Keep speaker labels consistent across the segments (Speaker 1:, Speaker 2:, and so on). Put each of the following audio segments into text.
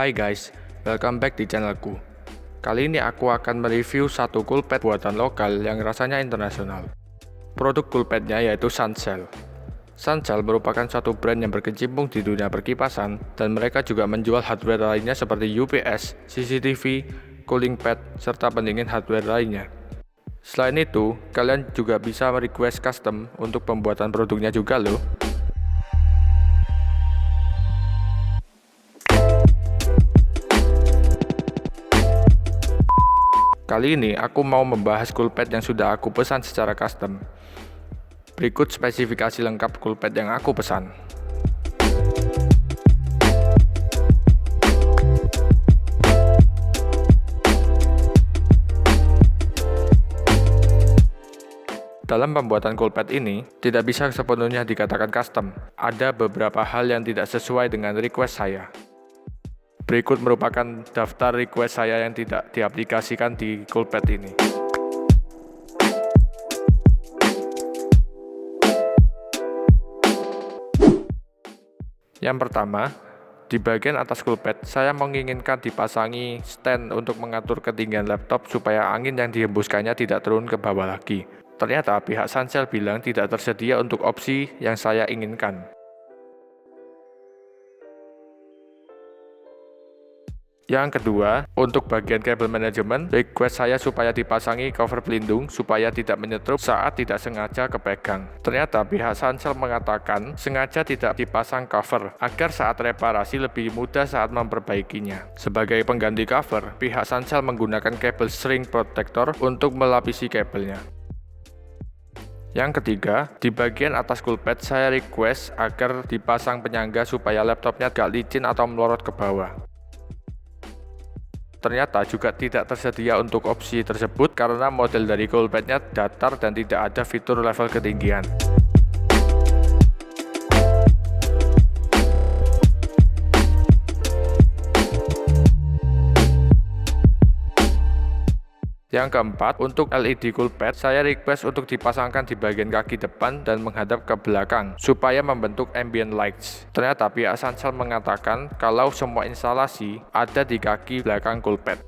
Speaker 1: Hai guys, welcome back di channelku. Kali ini aku akan mereview satu coolpad buatan lokal yang rasanya internasional. Produk coolpadnya yaitu Sunshell. Sunshell merupakan suatu brand yang berkecimpung di dunia perkipasan, dan mereka juga menjual hardware lainnya seperti UPS, CCTV, cooling pad, serta pendingin hardware lainnya. Selain itu, kalian juga bisa request custom untuk pembuatan produknya juga loh. Kali ini aku mau membahas coolpad yang sudah aku pesan secara custom. Berikut spesifikasi lengkap coolpad yang aku pesan. Dalam pembuatan coolpad ini, tidak bisa sepenuhnya dikatakan custom. Ada beberapa hal yang tidak sesuai dengan request saya. Berikut merupakan daftar request saya yang tidak diaplikasikan di coolpad ini. Yang pertama, di bagian atas coolpad, saya menginginkan dipasangi stand untuk mengatur ketinggian laptop supaya angin yang dihembuskannya tidak turun ke bawah lagi. Ternyata pihak Sunshell bilang tidak tersedia untuk opsi yang saya inginkan. Yang kedua, untuk bagian kabel manajemen, request saya supaya dipasangi cover pelindung supaya tidak menyetrup saat tidak sengaja kepegang. Ternyata pihak Sunshell mengatakan sengaja tidak dipasang cover agar saat reparasi lebih mudah saat memperbaikinya. Sebagai pengganti cover, pihak Sunshell menggunakan kabel string protector untuk melapisi kabelnya. Yang ketiga, di bagian atas coolpad saya request agar dipasang penyangga supaya laptopnya gak licin atau melorot ke bawah. Ternyata juga tidak tersedia untuk opsi tersebut karena model dari coolpadnya datar dan tidak ada fitur level ketinggian. Yang keempat, untuk LED coolpad, saya request untuk dipasangkan di bagian kaki depan dan menghadap ke belakang, supaya membentuk ambient lights. Ternyata pihak Sunshell mengatakan kalau semua instalasi ada di kaki belakang coolpad.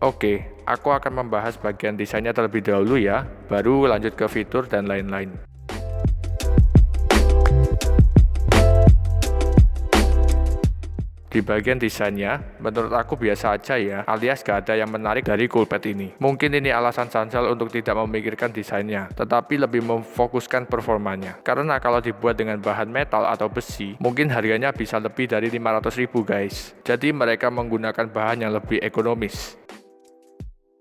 Speaker 1: Oke, aku akan membahas bagian desainnya terlebih dahulu ya, baru lanjut ke fitur dan lain-lain. Di bagian desainnya, menurut aku biasa aja ya, alias gak ada yang menarik dari coolpad ini. Mungkin ini alasan Sunshell untuk tidak memikirkan desainnya, tetapi lebih memfokuskan performanya. Karena kalau dibuat dengan bahan metal atau besi, mungkin harganya bisa lebih dari 500.000 guys. Jadi mereka menggunakan bahan yang lebih ekonomis.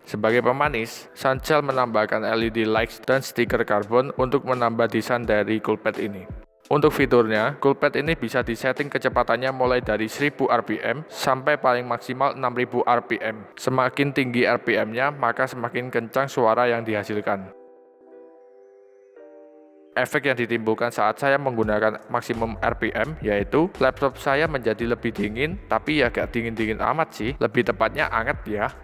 Speaker 1: Sebagai pemanis, Sunshell menambahkan LED lights dan stiker karbon untuk menambah desain dari coolpad ini. Untuk fiturnya, coolpad ini bisa disetting kecepatannya mulai dari 1000 rpm sampai paling maksimal 6000 rpm. Semakin tinggi rpm-nya, maka semakin kencang suara yang dihasilkan. Efek yang ditimbulkan saat saya menggunakan maksimum rpm yaitu laptop saya menjadi lebih dingin, tapi ya gak dingin-dingin amat sih, lebih tepatnya anget ya.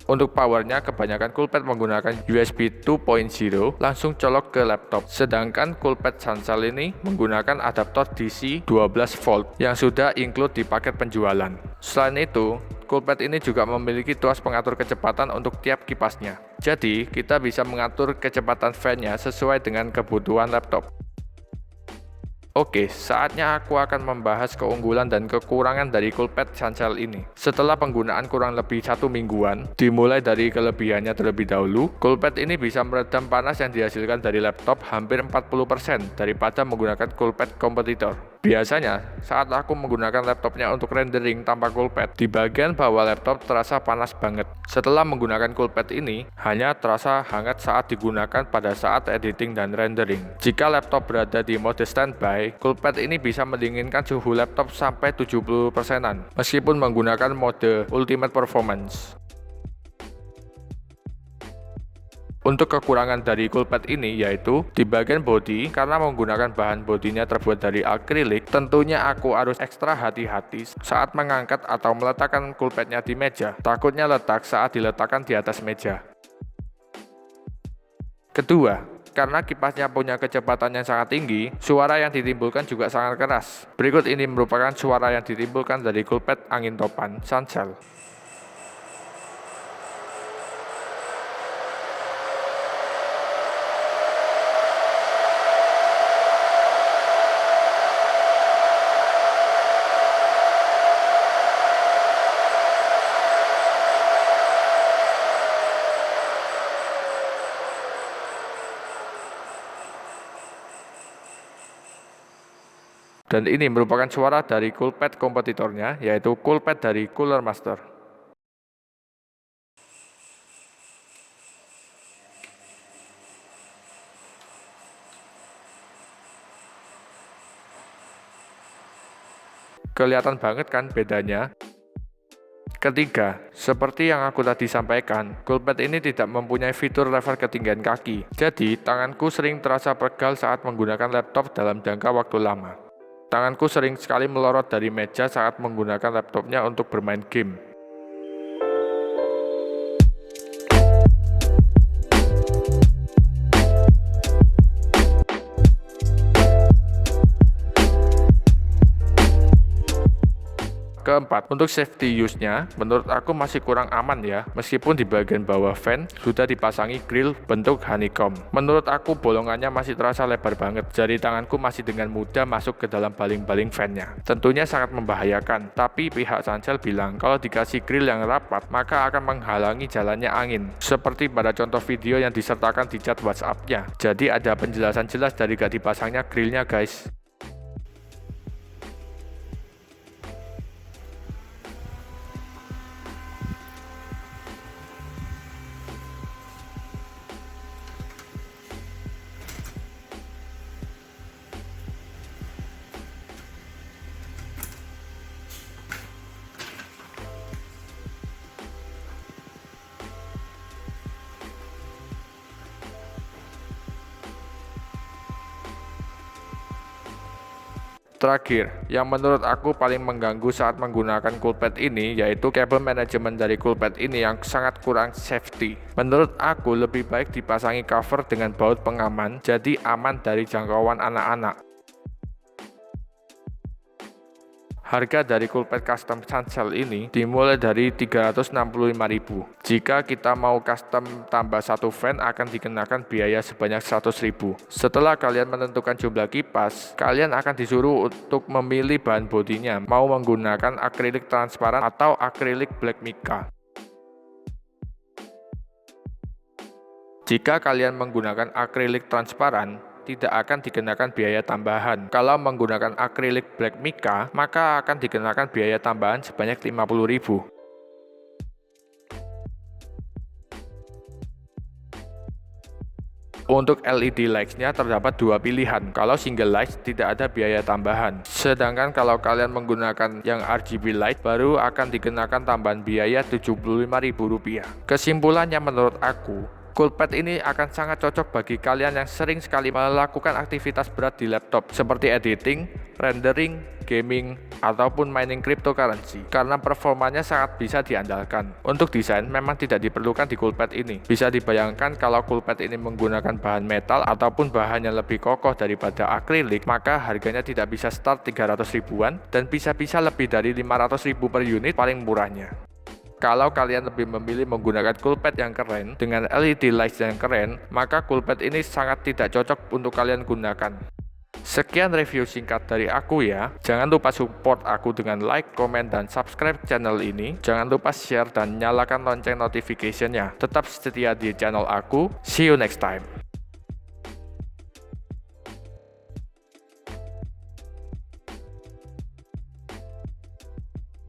Speaker 1: Untuk powernya, kebanyakan coolpad menggunakan USB 2.0 langsung colok ke laptop. Sedangkan coolpad Sunshell ini menggunakan adaptor DC 12V yang sudah include di paket penjualan. Selain itu, coolpad ini juga memiliki tuas pengatur kecepatan untuk tiap kipasnya. Jadi, kita bisa mengatur kecepatan fan-nya sesuai dengan kebutuhan laptop. Oke, saatnya aku akan membahas keunggulan dan kekurangan dari coolpad Sunshell ini. Setelah penggunaan kurang lebih 1 mingguan, dimulai dari kelebihannya terlebih dahulu, coolpad ini bisa meredam panas yang dihasilkan dari laptop hampir 40% daripada menggunakan coolpad kompetitor. Biasanya, saat aku menggunakan laptopnya untuk rendering tanpa coolpad, di bagian bawah laptop terasa panas banget. Setelah menggunakan coolpad ini, hanya terasa hangat saat digunakan pada saat editing dan rendering. Jika laptop berada di mode standby, coolpad ini bisa mendinginkan suhu laptop sampai 70%-an, meskipun menggunakan mode ultimate performance. Untuk kekurangan dari coolpad ini yaitu di bagian bodi, karena menggunakan bahan bodinya terbuat dari akrilik, tentunya aku harus ekstra hati-hati saat mengangkat atau meletakkan coolpadnya di meja. Takutnya letak saat diletakkan di atas meja. Kedua, Karena kipasnya punya kecepatan yang sangat tinggi, suara yang ditimbulkan juga sangat keras. Berikut ini merupakan suara yang ditimbulkan dari coolpad angin topan Suncell. Dan ini merupakan suara dari coolpad kompetitornya, yaitu coolpad dari Cooler Master. Kelihatan banget kan bedanya? Ketiga, seperti yang aku tadi sampaikan, coolpad ini tidak mempunyai fitur level ketinggian kaki. Jadi, tanganku sering terasa pegal saat menggunakan laptop dalam jangka waktu lama. Tanganku sering sekali melorot dari meja saat menggunakan laptopnya untuk bermain game. Keempat, untuk safety use-nya, menurut aku masih kurang aman ya, meskipun di bagian bawah fan sudah dipasangi grill bentuk honeycomb. Menurut aku bolongannya masih terasa lebar banget, jari tanganku masih dengan mudah masuk ke dalam baling-baling fan-nya. Tentunya sangat membahayakan, tapi pihak Suncell bilang kalau dikasih grill yang rapat, maka akan menghalangi jalannya angin. Seperti pada contoh video yang disertakan di chat WhatsApp-nya. Jadi ada penjelasan jelas dari gak dipasangnya grillnya guys. Terakhir, yang menurut aku paling mengganggu saat menggunakan coolpad ini yaitu kabel manajemen dari coolpad ini yang sangat kurang safety. Menurut aku lebih baik dipasangi cover dengan baut pengaman jadi aman dari jangkauan anak-anak. Harga dari coolpad custom Suncell ini dimulai dari 365.000. Jika kita mau custom tambah satu fan akan dikenakan biaya sebanyak 100.000. Setelah kalian menentukan jumlah kipas, kalian akan disuruh untuk memilih bahan bodinya, mau menggunakan akrilik transparan atau akrilik black mica. Jika kalian menggunakan akrilik transparan, tidak akan dikenakan biaya tambahan. Kalau menggunakan akrilik black mica, maka akan dikenakan biaya tambahan sebanyak 50.000. Untuk LED lights-nya terdapat dua pilihan. Kalau single lights tidak ada biaya tambahan. Sedangkan kalau kalian menggunakan yang RGB light baru akan dikenakan tambahan biaya Rp75.000. Kesimpulannya menurut aku, coolpad ini akan sangat cocok bagi kalian yang sering sekali melakukan aktivitas berat di laptop seperti editing, rendering, gaming, ataupun mining cryptocurrency karena performanya sangat bisa diandalkan. Untuk desain memang tidak diperlukan di coolpad ini. Bisa dibayangkan kalau coolpad ini menggunakan bahan metal ataupun bahan yang lebih kokoh daripada akrilik, maka harganya tidak bisa start 300 ribuan dan bisa-bisa lebih dari 500.000 per unit paling murahnya. Kalau kalian lebih memilih menggunakan coolpad yang keren dengan LED lights yang keren, maka coolpad ini sangat tidak cocok untuk kalian gunakan. Sekian review singkat dari aku ya. Jangan lupa support aku dengan like, komen, dan subscribe channel ini. Jangan lupa share dan nyalakan lonceng notification-nya. Tetap setia di channel aku. See you next time.